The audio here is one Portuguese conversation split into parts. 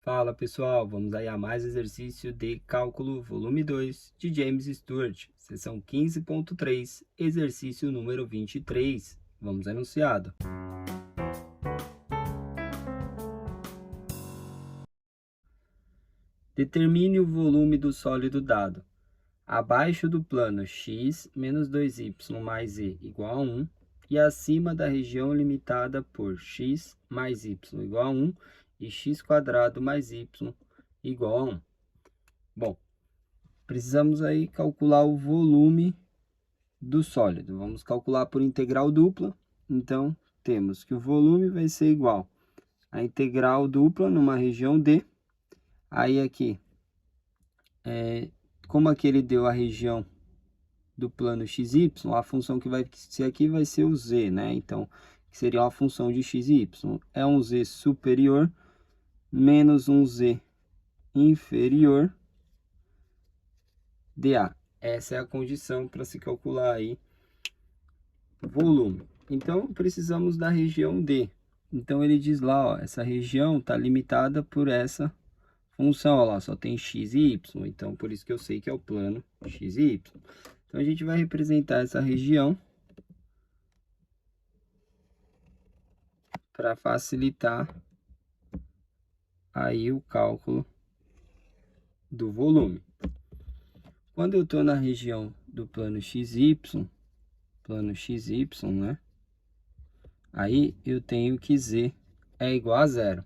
Fala pessoal, vamos aí a mais exercício de cálculo volume 2 de James Stewart, seção 15.3, exercício número 23. Vamos ao enunciado. Determine o volume do sólido dado. Abaixo do plano x menos 2y mais z igual a 1 e acima da região limitada por x mais y igual a 1 e x² mais y igual a 1. Bom, precisamos aí calcular o volume do sólido. Vamos calcular por integral dupla. Então, temos que o volume vai ser igual a integral dupla numa região D. Aí aqui, como aqui ele deu a região do plano xy, a função que vai ser aqui vai ser o z, né? Então, que seria uma função de x e y. É um z superior menos um z inferior dA. Essa é a condição para se calcular aí o volume. Então, precisamos da região D. Então, ele diz lá, ó, essa região está limitada por essa função, ó lá, só tem x e y. Então, por isso que eu sei que é o plano x e y. Então, a gente vai representar essa região para facilitar aí o cálculo do volume. Quando eu estou na região do plano XY, né? Aí eu tenho que z é igual a zero,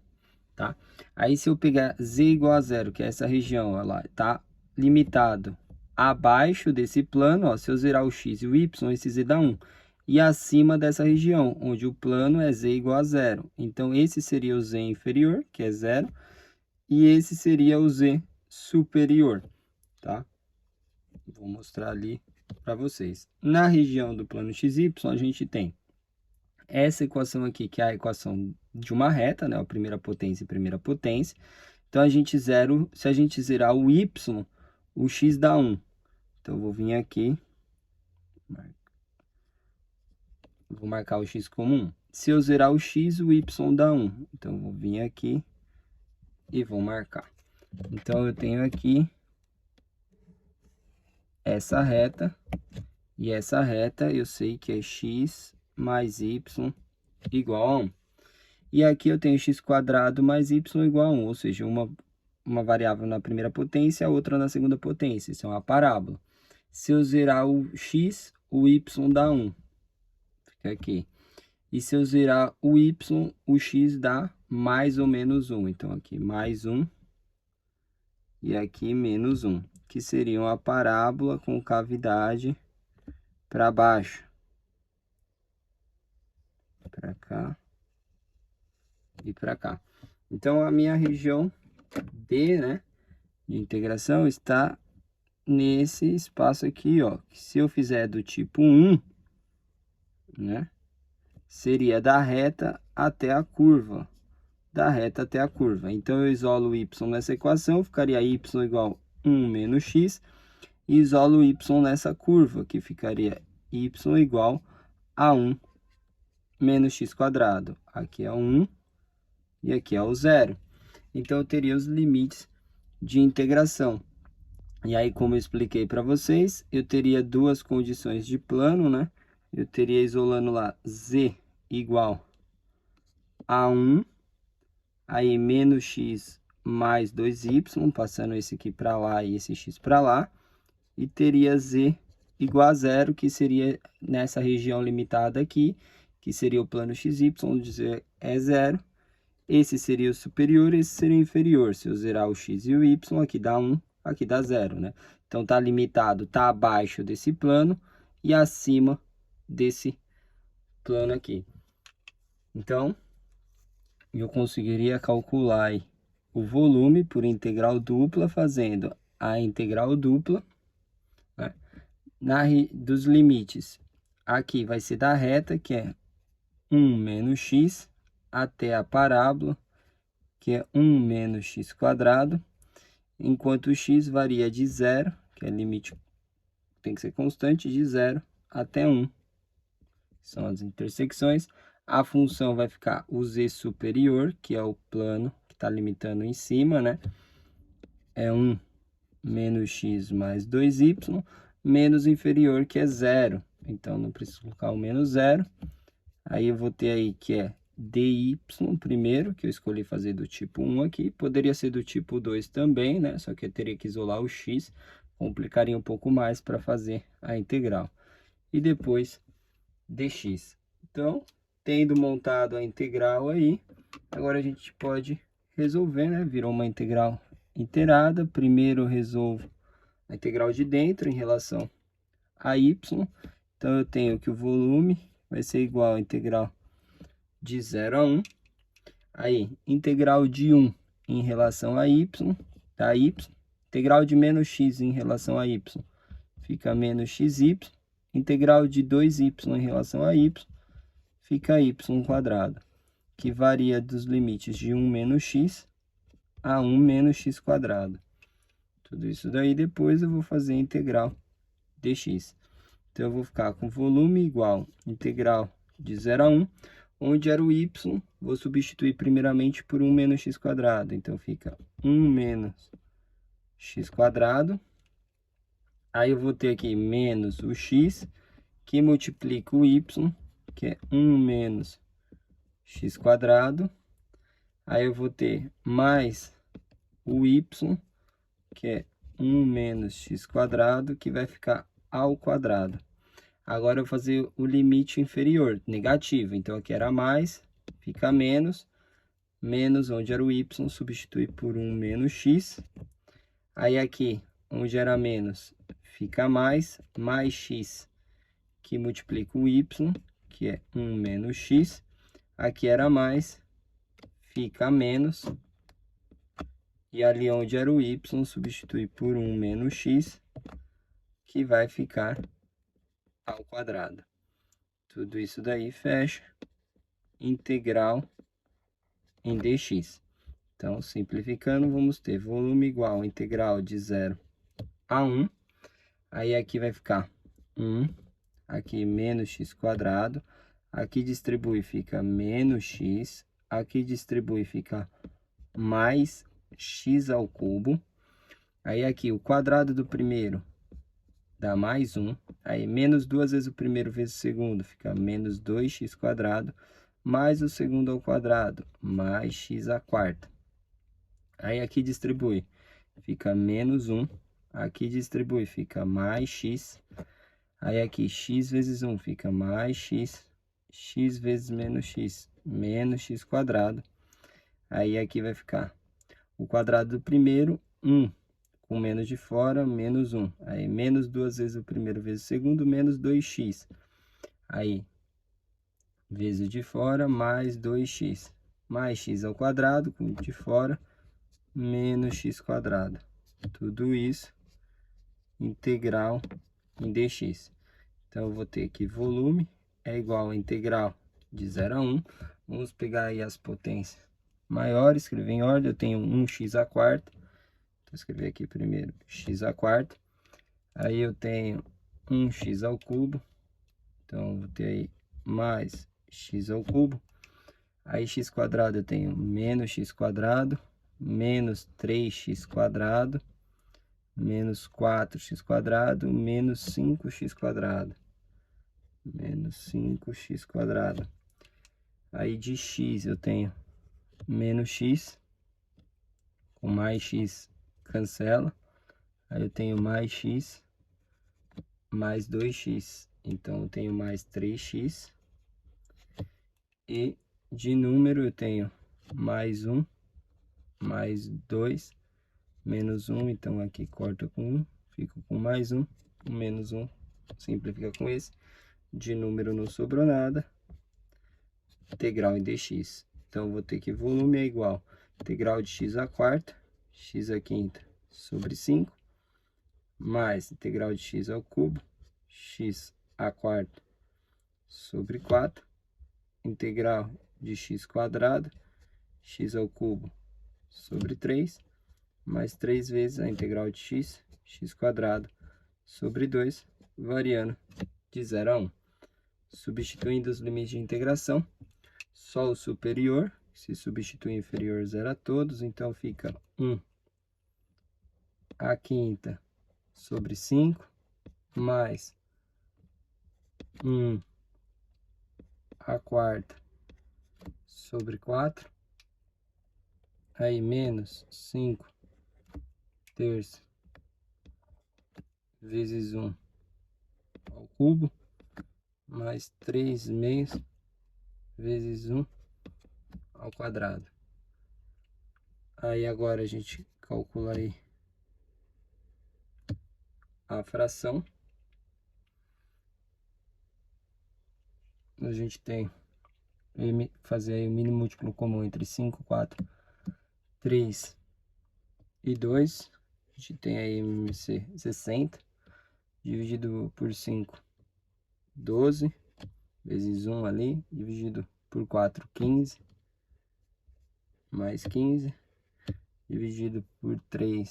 tá? Aí se eu pegar z igual a zero, que é essa região, ó lá, tá limitado abaixo desse plano, ó, se eu zerar o x e o y, esse z dá 1. E acima dessa região, onde o plano é z igual a zero. Então, esse seria o z inferior, que é zero, e esse seria o z superior, tá? Vou mostrar ali para vocês. Na região do plano XY, a gente tem essa equação aqui, que é a equação de uma reta, né? A primeira potência e primeira potência. Então, se a gente zerar o y, o x dá 1. Então, eu vou vir aqui, vou marcar o x como 1. Se eu zerar o x, o y dá 1. Então, eu vou vir aqui e vou marcar. Então, eu tenho aqui essa reta, e essa reta eu sei que é x mais y igual a 1. E aqui eu tenho x² mais y igual a 1, ou seja, uma variável na primeira potência, a outra na segunda potência. Isso é uma parábola. Se eu zerar o x, o y dá 1. Fica aqui. E se eu zerar o y, o x dá mais ou menos 1. Então, aqui mais 1 e aqui menos 1, que seria uma parábola com cavidade para baixo, para cá e para cá. Então, a minha região D, né, de integração está nesse espaço aqui, ó. Se eu fizer do tipo 1, né, seria da reta até a curva. Da reta até a curva. Então, eu isolo o y nessa equação, ficaria y igual a 1 menos x. E isolo o y nessa curva, que ficaria y igual a 1 menos x². Aqui é 1 e aqui é o 0. Então, eu teria os limites de integração. E aí, como eu expliquei para vocês, eu teria duas condições de plano, né? Eu teria isolando lá z igual a 1, aí menos x mais 2y, passando esse aqui para lá e esse x para lá. E teria z igual a 0, que seria nessa região limitada aqui, que seria o plano xy, onde z é 0. Esse seria o superior, esse seria o inferior. Se eu zerar o x e o y, aqui dá 1, aqui dá 0, né? Então, tá limitado, tá abaixo desse plano e acima desse plano aqui. Então, eu conseguiria calcular aí o volume por integral dupla, fazendo a integral dupla, né, dos limites. Aqui vai ser da reta, que é 1 menos x, até a parábola, que é 1 menos x², enquanto o x varia de 0, que é limite, tem que ser constante, de 0 até 1. São as intersecções. A função vai ficar o z superior, que é o plano que está limitando em cima, né? É 1 menos x mais 2y, menos o inferior, que é 0. Então, não preciso colocar o menos 0. Aí, eu vou ter aí que é dy primeiro, que eu escolhi fazer do tipo 1 aqui. Poderia ser do tipo 2 também, né? Só que eu teria que isolar o x, complicaria um pouco mais para fazer a integral. E depois dx. Então, tendo montado a integral aí, agora a gente pode resolver, né? Virou uma integral inteirada. Primeiro eu resolvo a integral de dentro em relação a y. Então, eu tenho que o volume vai ser igual a integral de 0 a 1. Aí, integral de 1 em relação a y, tá? Integral de menos x em relação a y fica menos xy. Integral de 2y em relação a y fica y quadrado, que varia dos limites de 1 menos x a 1 menos x quadrado. Tudo isso daí depois eu vou fazer a integral dx. Então, eu vou ficar com volume igual integral de 0 a 1, onde era o y, vou substituir primeiramente por 1 menos x quadrado. Então, fica 1 menos x quadrado. Aí, eu vou ter aqui menos o x, que multiplica o y, que é 1 menos x quadrado. Aí, eu vou ter mais o y, que é 1 menos x quadrado, que vai ficar ao quadrado. Agora, eu vou fazer o limite inferior, negativo. Então, aqui era mais, fica menos. Menos, onde era o y, substitui por 1 menos x. Aí, aqui, onde era menos, fica mais x, que multiplica o y, que é 1 menos x. Aqui era mais, fica menos. E ali onde era o y, substitui por 1 menos x, que vai ficar ao quadrado. Tudo isso daí fecha. Integral em dx. Então, simplificando, vamos ter volume igual a integral de 0 a 1. Aí, aqui vai ficar 1. Aqui, menos x quadrado. Aqui distribui, fica menos x. Aqui distribui, fica mais x ao cubo. Aí, aqui, o quadrado do primeiro dá mais 1. Aí, menos 2 vezes o primeiro vezes o segundo, fica menos 2x quadrado. Mais o segundo ao quadrado, mais x à quarta. Aí, aqui distribui, fica menos 1. Aqui distribui, fica mais x. Aí, aqui, x vezes 1 fica mais x. X vezes menos x quadrado. Aí, aqui vai ficar o quadrado do primeiro, 1. Com menos de fora, menos 1. Aí, menos 2 vezes o primeiro vezes o segundo, menos 2x. Aí, vezes de fora, mais 2x. Mais x ao quadrado, com de fora, menos x quadrado. Tudo isso integral em dx. Então, eu vou ter que volume é igual a integral de 0 a 1. Vamos pegar aí as potências maiores, escrever em ordem. Eu tenho 1x à quarta. Vou escrever aqui primeiro x à quarta. Aí, eu tenho 1x ao cubo. Então, vou ter aí mais x ao cubo. Aí, x quadrado, eu tenho menos x quadrado, menos 3x quadrado, menos 4x quadrado, menos 5x quadrado. Menos 5x quadrado. Aí, de x, eu tenho menos x, com mais x cancela. Aí, eu tenho mais x, mais 2x. Então, eu tenho mais 3x. E de número, eu tenho mais 1, mais 2, menos 1. Então, aqui corta com 1, fico com mais 1, menos 1, simplifica com esse. De número não sobrou nada. Integral em dx. Então, vou ter que volume é igual a integral de x à quarta, x à quinta sobre 5, mais integral de x ao cubo, x à quarta sobre 4, integral de x quadrado, x ao cubo sobre 3, mais 3 vezes a integral de x, x quadrado sobre 2, variando de 0 a 1. Substituindo os limites de integração, só o superior, se substitui inferior 0 a todos, então fica 1 a quinta sobre 5, mais 1 a quarta sobre 4, aí menos 5 terços vezes 1 ao cubo, mais 3 meios vezes 1 ao quadrado. Aí agora a gente calcula aí a fração. A gente tem fazer aí o mínimo múltiplo comum entre 5, 4, 3 e 2. A gente tem aí MC 60, dividido por 5, 12, vezes 1 ali, dividido por 4, 15, mais 15, dividido por 3,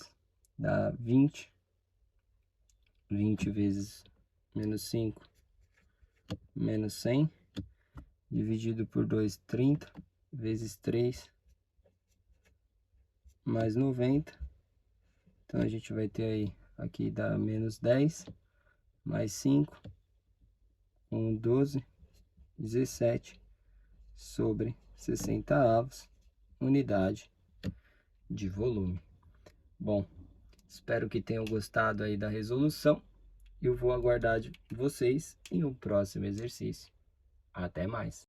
dá 20, 20 vezes menos 5, menos 100, dividido por 2, 30, vezes 3, mais 90. Então, a gente vai ter aí, aqui dá menos 10, mais 5, com 12, 17, sobre 60 avos, unidade de volume. Bom, espero que tenham gostado aí da resolução. Eu vou aguardar de vocês em um próximo exercício. Até mais!